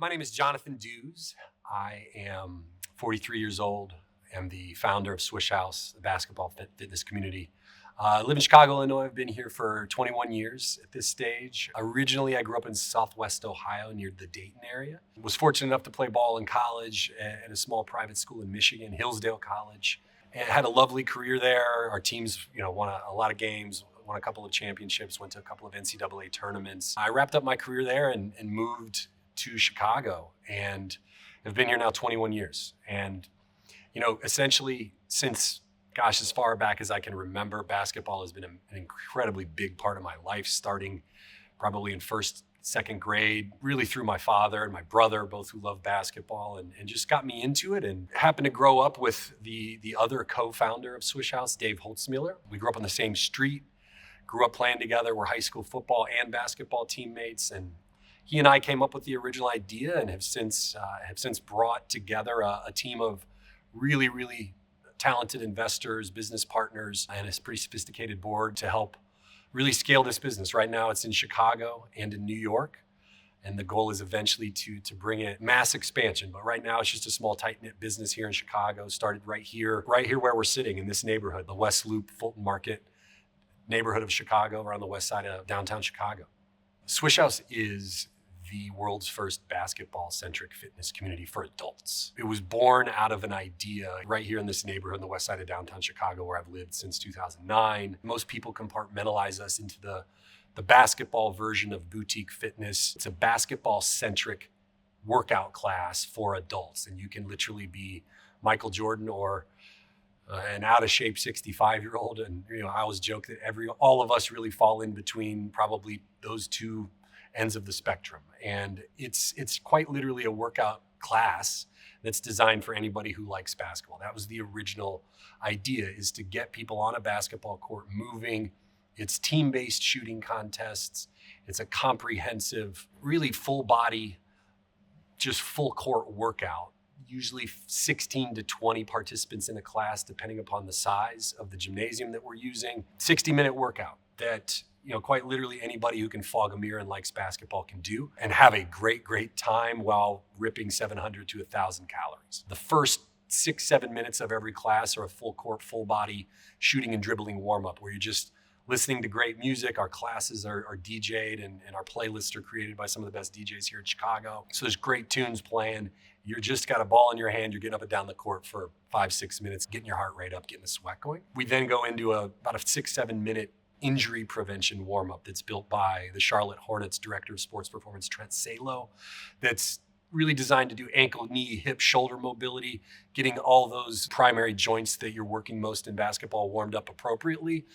My name is Jonathon Dues. I am 43 years old. I'm the founder of Swish House, the basketball fitness community. I live in Chicago, Illinois. I've been here for 21 years at this stage. Originally, I grew up in Southwest Ohio near the Dayton area. Was fortunate enough to play ball in college at a small private school in Michigan, Hillsdale College. And had a lovely career there. Our teams, won a lot of games, won a couple of championships, went to a couple of NCAA tournaments. I wrapped up my career there and moved to Chicago and have been here now 21 years. And, essentially since, as far back as I can remember, basketball has been an incredibly big part of my life, starting probably in first, second grade, really through my father and my brother, both who love basketball, and just got me into it, and happened to grow up with the other co-founder of Swish House, Dave Holtzmuller. We grew up on the same street, grew up playing together. We're high school football and basketball teammates, and he and I came up with the original idea and have since brought together a team of really, really talented investors, business partners, and a pretty sophisticated board to help really scale this business. Right now it's in Chicago and in New York. And the goal is eventually to bring it mass expansion. But right now it's just a small, tight-knit business here in Chicago, started right here where we're sitting in this neighborhood, the West Loop, Fulton Market neighborhood of Chicago, or on the west side of downtown Chicago. Swish House is the world's first basketball-centric fitness community for adults. It was born out of an idea right here in this neighborhood on the west side of downtown Chicago, where I've lived since 2009. Most people compartmentalize us into the basketball version of boutique fitness. It's a basketball-centric workout class for adults, and you can literally be Michael Jordan or an out-of-shape 65-year-old. And I always joke that all of us really fall in between probably those two ends of the spectrum. And it's quite literally a workout class that's designed for anybody who likes basketball. That was the original idea, is to get people on a basketball court moving. It's team-based shooting contests. It's a comprehensive, really full body, just full court workout. Usually 16 to 20 participants in a class, depending upon the size of the gymnasium that we're using. 60-minute workout that quite literally anybody who can fog a mirror and likes basketball can do, and have a great time while ripping 700 to 1,000 calories. The first 6-7 minutes of every class are a full court, full body shooting and dribbling warm up, where you're just listening to great music. Our classes are DJ'd and our playlists are created by some of the best DJs here in Chicago. So there's great tunes playing. You're just got a ball in your hand. You're getting up and down the court for 5-6 minutes, getting your heart rate up, getting the sweat going. We then go into about a 6-7 minute injury prevention warm-up that's built by the Charlotte Hornets director of sports performance, Trent Salo, that's really designed to do ankle, knee, hip, shoulder mobility, getting all those primary joints that you're working most in basketball warmed up appropriately.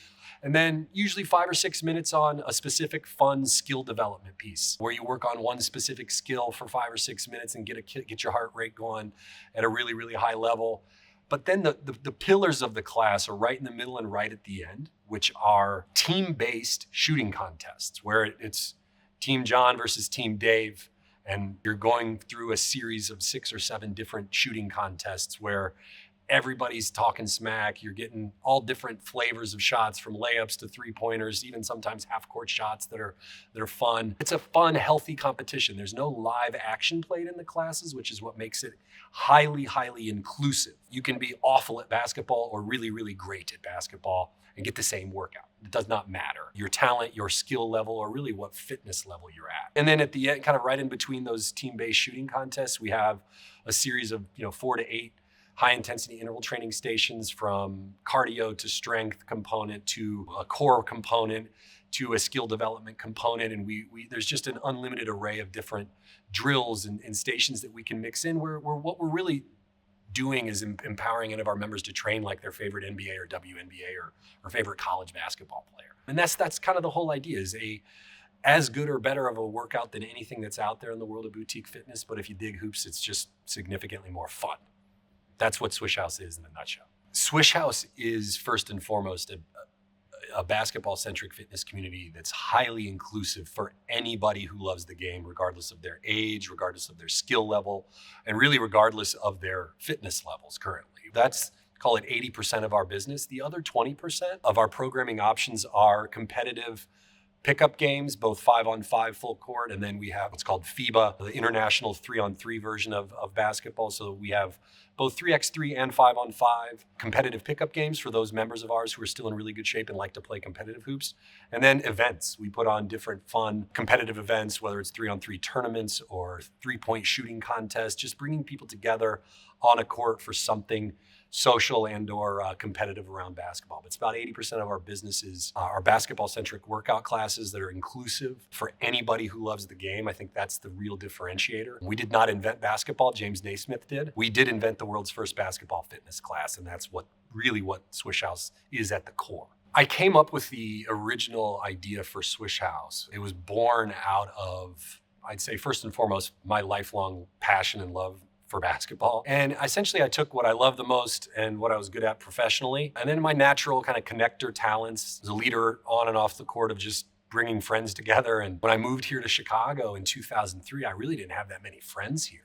And then usually 5 or 6 minutes on a specific fun skill development piece, where you work on one specific skill for 5 or 6 minutes and get your heart rate going at a really, really high level. But then the pillars of the class are right in the middle and right at the end, which are team-based shooting contests, where it's Team John versus Team Dave. And you're going through a series of 6 or 7 different shooting contests where everybody's talking smack. You're getting all different flavors of shots, from layups to three-pointers, even sometimes half-court shots that are fun. It's a fun, healthy competition. There's no live action played in the classes, which is what makes it highly, highly inclusive. You can be awful at basketball or really, really great at basketball and get the same workout. It does not matter. Your talent, your skill level, or really what fitness level you're at. And then at the end, kind of right in between those team-based shooting contests, we have a series of 4 to 8 high-intensity interval training stations, from cardio to strength component to a core component to a skill development component. And there's just an unlimited array of different drills and stations that we can mix in, where what we're really doing is empowering any of our members to train like their favorite NBA or WNBA or favorite college basketball player. And that's kind of the whole idea, is as good or better of a workout than anything that's out there in the world of boutique fitness. But if you dig hoops, it's just significantly more fun. That's what Swish House is in a nutshell. Swish House is first and foremost a basketball-centric fitness community that's highly inclusive for anybody who loves the game, regardless of their age, regardless of their skill level, and really regardless of their fitness levels currently. That's, call it 80% of our business. The other 20% of our programming options are competitive pickup games, both 5-on-5 full court, and then we have what's called FIBA, the international 3-on-3 version of basketball. So we have both 3x3 and 5-on-5 competitive pickup games for those members of ours who are still in really good shape and like to play competitive hoops. And then events. We put on different fun competitive events, whether it's 3-on-3 tournaments or 3-point shooting contests, just bringing people together on a court for something social and or competitive around basketball. But it's about 80% of our businesses are basketball-centric workout classes that are inclusive for anybody who loves the game. I think that's the real differentiator. We did not invent basketball. James Naismith did. We did invent the world's first basketball fitness class, and that's what Swish House is at the core. I came up with the original idea for Swish House. It was born out of, I'd say first and foremost, my lifelong passion and love for basketball. And essentially I took what I love the most and what I was good at professionally, and then my natural kind of connector talents as a leader on and off the court of just bringing friends together. And when I moved here to Chicago in 2003, I really didn't have that many friends here.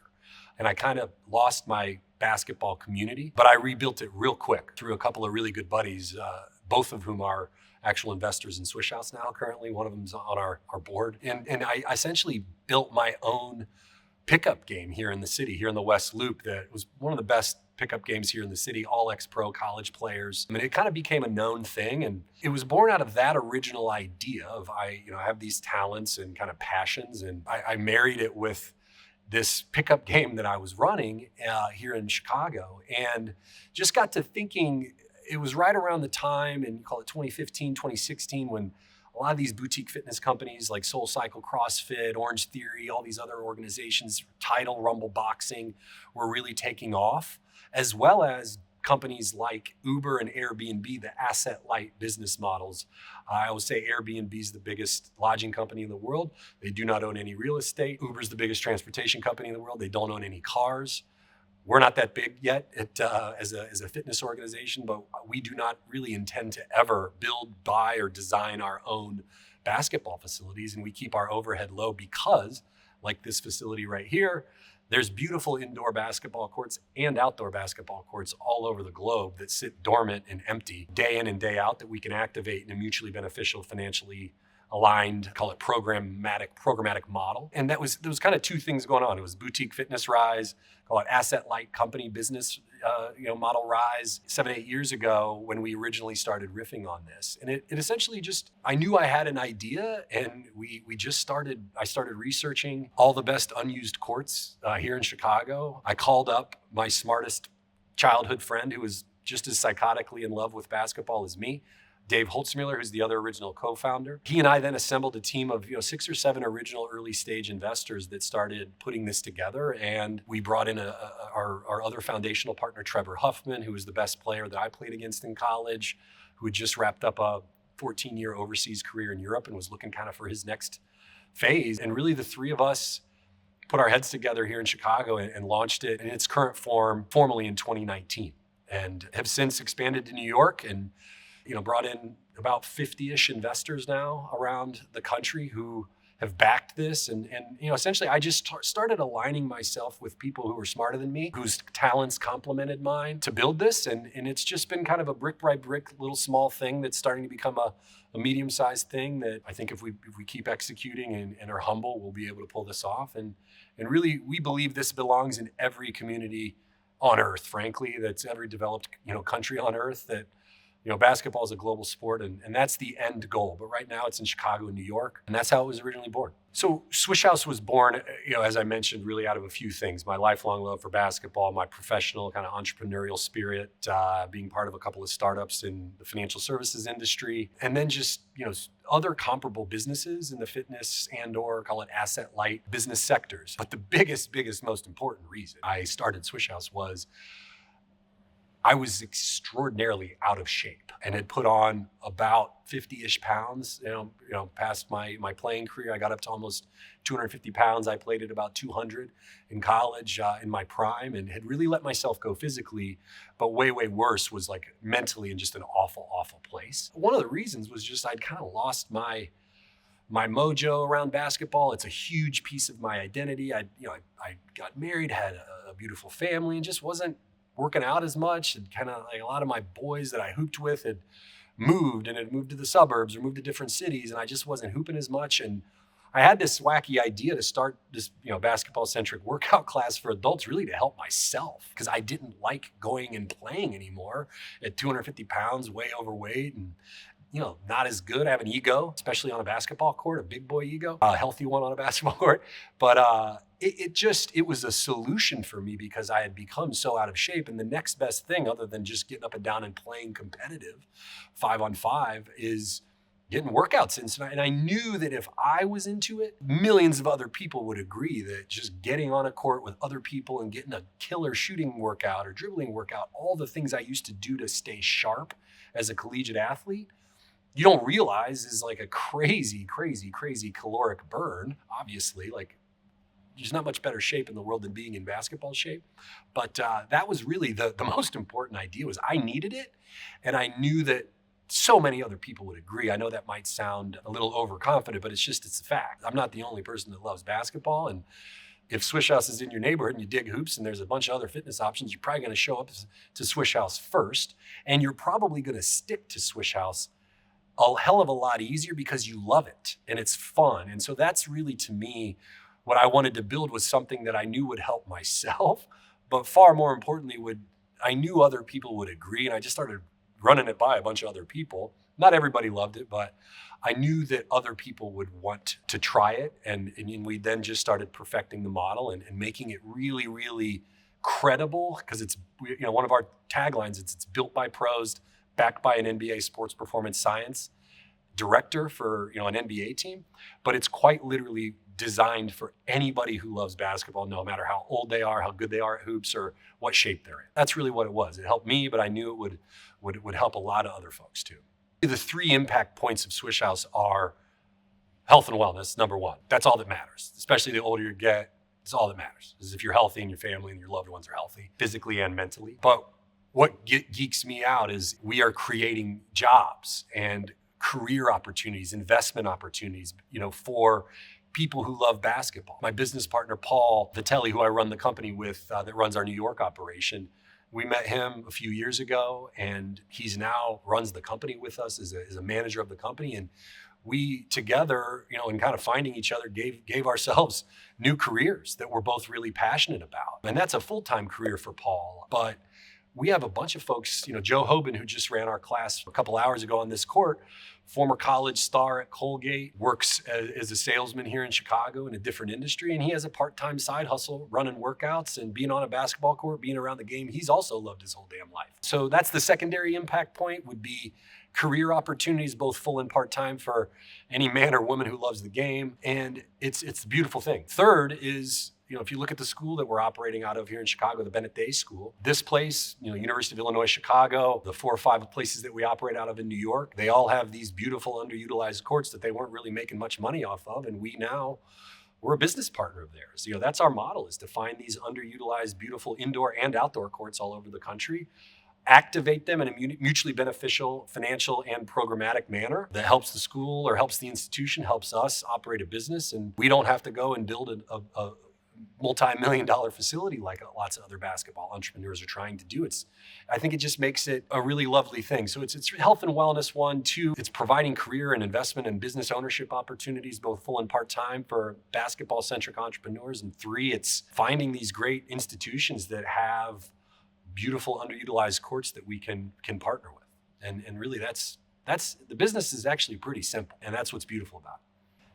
And I kind of lost my basketball community, but I rebuilt it real quick through a couple of really good buddies, both of whom are actual investors in Swish House now currently. One of them's on our board. And I essentially built my own pickup game here in the city, here in the West Loop, that was one of the best pickup games here in the city, all ex-pro college players. I mean, it kind of became a known thing, and it was born out of that original idea of I have these talents and kind of passions, and I married it with this pickup game that I was running here in Chicago, and just got to thinking. It was right around the time, and you call it 2015, 2016, when a lot of these boutique fitness companies like SoulCycle, CrossFit, Orange Theory, all these other organizations, Tidal, Rumble Boxing, were really taking off, as well as companies like Uber and Airbnb, the asset-light business models. I always say Airbnb is the biggest lodging company in the world. They do not own any real estate. Uber's the biggest transportation company in the world. They don't own any cars. We're not that big yet as a fitness organization, but we do not really intend to ever build, buy, or design our own basketball facilities. And we keep our overhead low because, like this facility right here, there's beautiful indoor basketball courts and outdoor basketball courts all over the globe that sit dormant and empty day in and day out that we can activate in a mutually beneficial, financially aligned, call it programmatic model. And there was kind of two things going on. It was boutique fitness rise, call it asset light company business, model rise 7-8 years ago when we originally started riffing on this. And it essentially just, I knew I had an idea, and I started researching all the best unused courts here in Chicago. I called up my smartest childhood friend who was just as psychotically in love with basketball as me, Dave Holtzmuller, who's the other original co-founder. He and I then assembled a team of 6 or 7 original early stage investors that started putting this together. And we brought in our other foundational partner, Trevor Huffman, who was the best player that I played against in college, who had just wrapped up a 14-year overseas career in Europe and was looking kind of for his next phase. And really the three of us put our heads together here in Chicago and launched it in its current form formally in 2019, and have since expanded to New York and brought in about 50-ish investors now around the country who have backed this. And essentially I just started aligning myself with people who were smarter than me, whose talents complemented mine to build this. And it's just been kind of a brick by brick little small thing that's starting to become a medium-sized thing that I think if we keep executing and are humble, we'll be able to pull this off. And really, we believe this belongs in every community on earth, frankly, that's every developed country on earth, that basketball is a global sport, and that's the end goal. But right now it's in Chicago and New York, and that's how it was originally born. So Swish House was born, as I mentioned, really out of a few things: my lifelong love for basketball, my professional kind of entrepreneurial spirit, being part of a couple of startups in the financial services industry, and then just other comparable businesses in the fitness and or call it asset light business sectors. But the biggest, most important reason I started Swish House was I was extraordinarily out of shape and had put on about 50-ish pounds, past my playing career. I got up to almost 250 pounds. I played at about 200 in college in my prime, and had really let myself go physically, but way worse was like mentally in just an awful place. One of the reasons was just I'd kind of lost my mojo around basketball. It's a huge piece of my identity. I got married, had a beautiful family, and just wasn't working out as much. And kind of like a lot of my boys that I hooped with had moved and had moved to the suburbs or moved to different cities, and I just wasn't hooping as much. And I had this wacky idea to start this, basketball-centric workout class for adults, really to help myself, because I didn't like going and playing anymore at 250 pounds, way overweight, and not as good. I have an ego, especially on a basketball court, a big boy ego, a healthy one on a basketball court. But it was a solution for me because I had become so out of shape. And the next best thing, other than just getting up and down and playing competitive 5-on-5, is getting workouts in. And I knew that if I was into it, millions of other people would agree that just getting on a court with other people and getting a killer shooting workout or dribbling workout, all the things I used to do to stay sharp as a collegiate athlete, you don't realize is like a crazy, crazy, crazy caloric burn. Obviously, like there's not much better shape in the world than being in basketball shape. But that was really the most important idea. Was I needed it. And I knew that so many other people would agree. I know that might sound a little overconfident, but it's a fact. I'm not the only person that loves basketball. And if Swish House is in your neighborhood and you dig hoops and there's a bunch of other fitness options, you're probably going to show up to Swish House first. And you're probably going to stick to Swish House a hell of a lot easier because you love it and it's fun. And so that's really, to me, what I wanted to build was something that I knew would help myself, but far more importantly, I knew other people would agree. And I just started running it by a bunch of other people. Not everybody loved it, but I knew that other people would want to try it. And we then just started perfecting the model and making it really, really credible, because it's, one of our taglines, it's built by pros, backed by an NBA sports performance science director for an NBA team, but it's quite literally designed for anybody who loves basketball, no matter how old they are, how good they are at hoops, or what shape they're in. That's really what it was. It helped me, but I knew it would help a lot of other folks too. The 3 impact points of Swish House are health and wellness, number 1. That's all that matters, especially the older you get. It's all that matters, is if you're healthy and your family and your loved ones are healthy, physically and mentally. But what geeks me out is we are creating jobs and career opportunities, investment opportunities, for people who love basketball. My business partner, Paul Vitelli, who I run the company with, that runs our New York operation, we met him a few years ago, and he's now runs the company with us as a manager of the company. And we together, in kind of finding each other, gave ourselves new careers that we're both really passionate about. And that's a full-time career for Paul. But we have a bunch of folks, Joe Hoban, who just ran our class a couple hours ago on this court, former college star at Colgate, works as a salesman here in Chicago in a different industry. And he has a part-time side hustle running workouts and being on a basketball court, being around the game. He's also loved his whole damn life. So that's the secondary impact point, would be career opportunities, both full and part-time, for any man or woman who loves the game. And it's the beautiful thing. Third is, if you look at the school that we're operating out of here in Chicago, the Bennett Day School, this place, University of Illinois, Chicago, the 4 or 5 places that we operate out of in New York, they all have these beautiful underutilized courts that they weren't really making much money off of. And we're a business partner of theirs. That's our model, is to find these underutilized, beautiful indoor and outdoor courts all over the country, activate them in a mutually beneficial financial and programmatic manner that helps the school or helps the institution, helps us operate a business. And we don't have to go and build a multi-million-dollar facility like lots of other basketball entrepreneurs are trying to do. I think it just makes it a really lovely thing. So it's health and wellness, 1. 2, it's providing career and investment and business ownership opportunities, both full and part-time, for basketball-centric entrepreneurs. And 3, it's finding these great institutions that have beautiful underutilized courts that we can partner with. And really that's the business is actually pretty simple, and that's what's beautiful about it.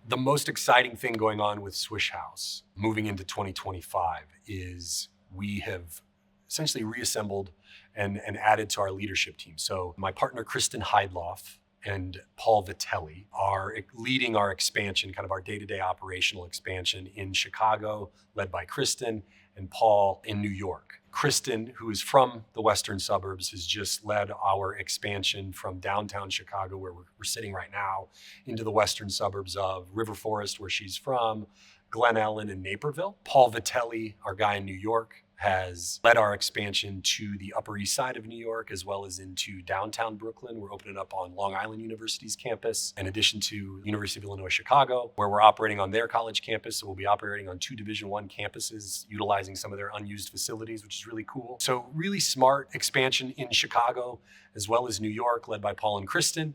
The most exciting thing going on with Swish House moving into 2025 is we have essentially reassembled and added to our leadership team. So my partner, Kristen Heidloff, and Paul Vitelli are leading our expansion, kind of our day-to-day operational expansion in Chicago, led by Kristen, and Paul in New York. Kristen, who is from the western suburbs, has just led our expansion from downtown Chicago, where we're sitting right now, into the western suburbs of River Forest, where she's from, Glen Ellen, and Naperville. Paul Vitelli, our guy in New York, has led our expansion to the Upper East Side of New York, as well as into downtown Brooklyn. We're opening up on Long Island University's campus, in addition to University of Illinois Chicago, where we're operating on their college campus. So we'll be operating on 2 Division I campuses, utilizing some of their unused facilities, which is really cool. So really smart expansion in Chicago, as well as New York, led by Paul and Kristen.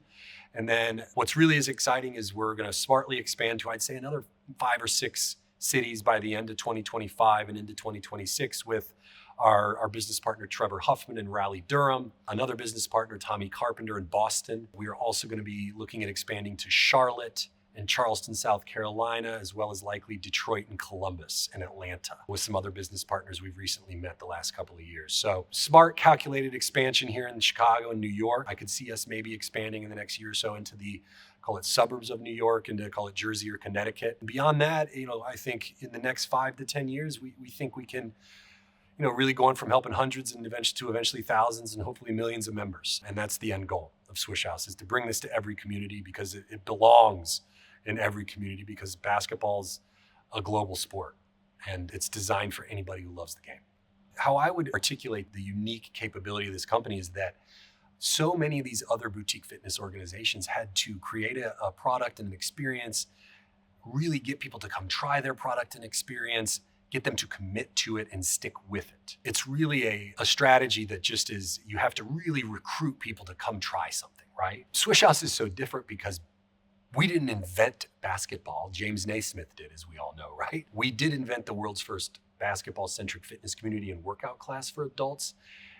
And then what's really as exciting is we're going to smartly expand to, I'd say, another 5 or 6 cities by the end of 2025 and into 2026 with our business partner, Trevor Huffman in Raleigh-Durham, another business partner, Tommy Carpenter in Boston. We are also going to be looking at expanding to Charlotte and Charleston, South Carolina, as well as likely Detroit and Columbus and Atlanta, with some other business partners we've recently met the last couple of years. So smart, calculated expansion here in Chicago and New York. I could see us maybe expanding in the next year or so into the, call it, suburbs of New York, into, call it, Jersey or Connecticut. And beyond that, I think in the next 5 to 10 years, we think we can, really going from helping hundreds and eventually thousands and hopefully millions of members. And that's the end goal of Swish House, is to bring this to every community, because it belongs in every community, because basketball's a global sport and it's designed for anybody who loves the game. How I would articulate the unique capability of this company is that so many of these other boutique fitness organizations had to create a product and an experience, really get people to come try their product and experience, get them to commit to it and stick with it. It's really a strategy that just is, you have to really recruit people to come try something, right? Swish House is so different because we didn't invent basketball. James Naismith did, as we all know, right? We did invent the world's first basketball-centric fitness community and workout class for adults.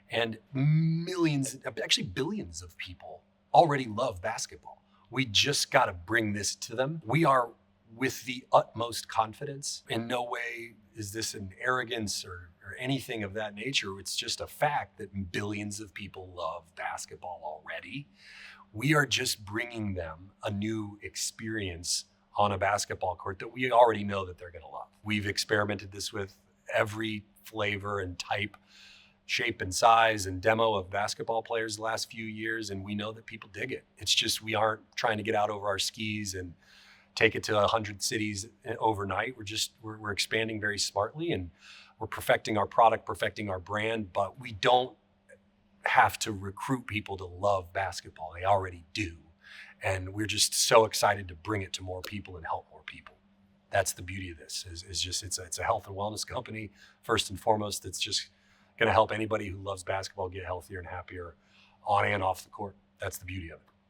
And millions, actually billions of people already love basketball. We just got to bring this to them. We are, with the utmost confidence, in no way is this an arrogance or anything of that nature. It's just a fact that billions of people love basketball already. We are just bringing them a new experience on a basketball court that we already know that they're going to love. We've experimented this with every flavor and type, shape and size and demo of basketball players the last few years, and we know that people dig it. It's just, we aren't trying to get out over our skis and take it to 100 cities overnight. We're expanding very smartly, and we're perfecting our product, perfecting our brand, but we don't have to recruit people to love basketball. They already do. And we're just so excited to bring it to more people and help more people. That's the beauty of this, is just, it's a health and wellness company, first and foremost, that's just going to help anybody who loves basketball get healthier and happier on and off the court. That's the beauty of it.